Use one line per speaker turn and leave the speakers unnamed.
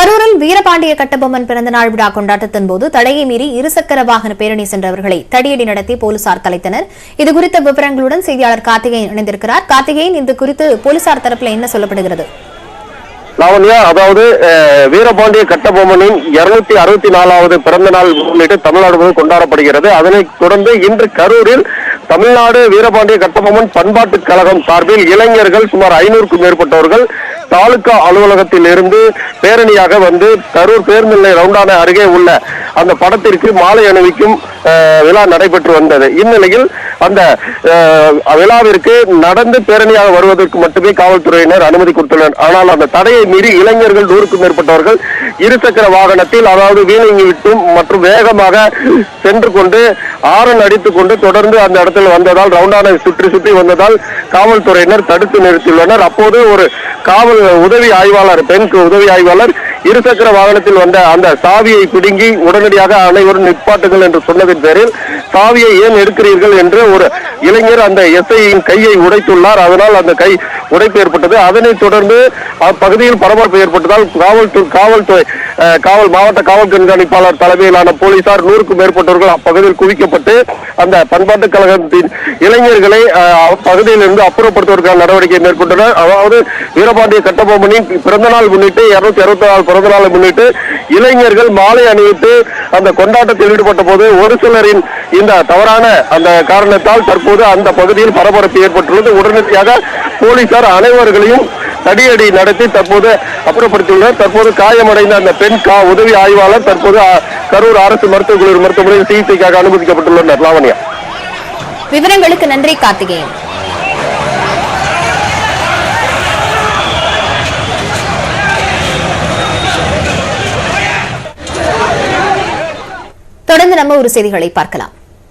கரூரில் வீரபாண்டிய கட்டபொம்மன் பிறந்தநாள் விழா கொண்டாட்டத்தின் போது தடையை மீறி இருசக்கர வாகன பேரணி சென்றவர்களை தடியடி நடத்தி போலீசார் கலைத்தனர். இதுகுறித்த விவரங்களுடன் செய்தியாளர் கார்த்திகேயன் இணைந்திருக்கிறார். கார்த்திகேயன், இது குறித்து போலீசார் தரப்பில் என்ன சொல்லப்படுகிறது?
லாவண்யா, அதாவது வீரபாண்டிய கட்டபொம்மனின் 264வது பிறந்த நாள் முன்னிட்டு தமிழ்நாடு முழுவதும் கொண்டாடப்படுகிறது. அதனைத் தொடர்ந்து இன்று கரூரில் தமிழ்நாடு வீரபாண்டிய கட்டபொம்மன் பண்பாட்டுக் கழகம் சார்பில் இளைஞர்கள் சுமார் 500க்கும் மேற்பட்டவர்கள் தாலுகா அலுவலகத்தில் இருந்து பேரணியாக வந்து கரூர் பேருந்து நிலைய ரவுண்டான அருகே உள்ள அந்த படத்திற்கு மாலை அணிவிக்கும் விழா நடைபெற்று வந்தது. இந்நிலையில் அந்த விழாவிற்கு நடந்து பேரணியாக வருவதற்கு மட்டுமே காவல்துறையினர் அனுமதி கொடுத்துள்ளனர். ஆனால் அந்த தடையை மீறி இளைஞர்கள் 100க்கும் மேற்பட்டவர்கள் இருசக்கர வாகனத்தில், அதாவது வீலிங்கி விட்டும் மற்றும் வேகமாக சென்று கொண்டு ஆரன் அடித்துக் கொண்டு தொடர்ந்து அந்த இடத்தில் வந்ததால், ரவுண்டான சுற்றி வந்ததால் காவல்துறையினர் தடுத்து நிறுத்தியுள்ளனர். அப்போது ஒரு காவல் உதவி ஆய்வாளர், பெண் உதவி ஆய்வாளர் இருசக்கர வாகனத்தில் வந்த அந்த சாவியை பிடுங்கி உடனடியாக அனைவரும் நிற்பாட்டுங்கள் என்று சொன்னதின் பேரில் சாவியை ஏன் எடுக்கிறீர்கள் என்று ஒரு இளைஞர் அந்த எஸ்ஐயின் கையை உடைத்துள்ளார். அதனால் அந்த கை உடைப்பு ஏற்பட்டது. அதனைத் தொடர்ந்து அப்பகுதியில் பரபரப்பு ஏற்பட்டதால் மாவட்ட காவல் கண்காணிப்பாளர் தலைமையிலான போலீசார் 100க்கும் மேற்பட்டவர்கள் அப்பகுதியில் குவிக்கப்பட்டு அந்த பண்பாட்டுக் கழகத்தின் இளைஞர்களை பகுதியில் இருந்து அப்புறப்படுத்துவதற்கான நடவடிக்கை மேற்கொண்டனர். அதாவது வீரபாண்டிய கட்டபொம்மனின் பிறந்தநாள் முன்னிட்டு 264 பிறந்த நாளை முன்னிட்டு இளைஞர்கள் மாலை அணிவித்து அந்த கொண்டாட்டத்தில் ஈடுபட்ட போது ஒரு சிலரின் இந்த தவறான அந்த காரணத்தால் தற்போது அந்த பகுதியில் பரபரப்பு ஏற்பட்டுள்ளது. உடனடியாக போலீசார் அனைவர்களையும் தடியடி நடத்தி தற்போது அப்புறப்படுத்தியுள்ளனர். தற்போது காயமடைந்த அந்த பெண் உதவி ஆய்வாளர் தற்போது கரூர் அரசு மருத்துவக் கல்லூரி மருத்துவமனையில் சிகிச்சைக்காக அனுமதிக்கப்பட்டுள்ளனர். லாவண்யா,
விவரங்களுக்கு நன்றி கார்த்திகேயன். தொடர்ந்து நம்ம ஒரு செய்திகளை பார்க்கலாம்.